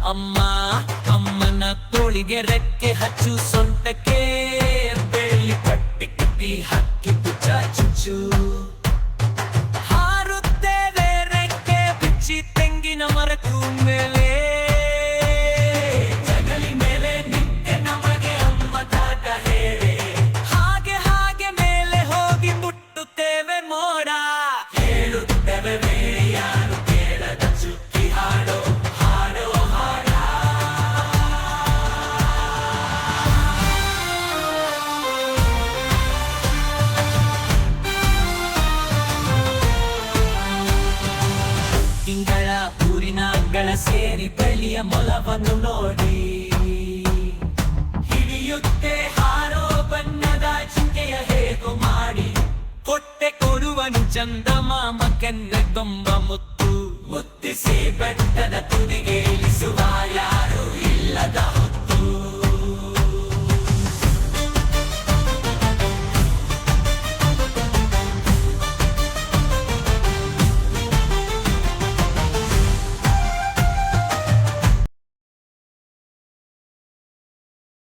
ಅಮ್ಮ ಅಮ್ಮನ ತೋಳಿಗೆ ರೆಕ್ಕೆ ಹಚ್ಚು ಸೊಂಟಕ್ಕೆ ಬೆಳ್ಳಿ ಪಟ್ಟಿ ಕಟ್ಟಿ ಹಕ್ಕಿದ್ದು ಚಾಚುಚ್ಚು ಹಾರುತ್ತೇವೆ ರೆಕ್ಕೆ ಬಿಚ್ಚಿ ತೆಂಗಿನ ಮರಕ್ಕೂ ಮೇಲೆ ಜಗಲಿ ಮೇಲೆ ನಿಂತೆ ನಮಗೆ ಅಮ್ಮ ತಾತ ಹೇಳಿ ಹಾಗೆ ಹಾಗೆ ಮೇಲೆ ಹೋಗಿ ಮುಟ್ಟುತ್ತೇವೆ ಮೋಡ ಹೇಳುತ್ತೇವೆ ಯಾರು ಕೇಳದ ಚುಕ್ಕಿ ಹಾಡೋ ಹಾಡೋ ಹಾಡ ತಿಂಗಳ ಊರಿನ ಅಂಗಳ ಸೇರಿ ಬೆಳ್ಳಿಯ ಮೊಲವನ್ನು ನೋಡಿ ಹಿಡಿಯುತ್ತೆ ಹಾರೋ ಬಣ್ಣದ ಜಿಂಕೆಯ ಹೇಗೋ ಮಾಡಿ ಕೊಟ್ಟೆ ಕೊಡುವನು ಚಂದ ಮಾಮ ಕೆನ್ನೆ ದೊಂಬ ಮುತ್ತು ಮುತ್ತಿಸಿ ಬೆಟ್ಟದ ತುದಿಗೆ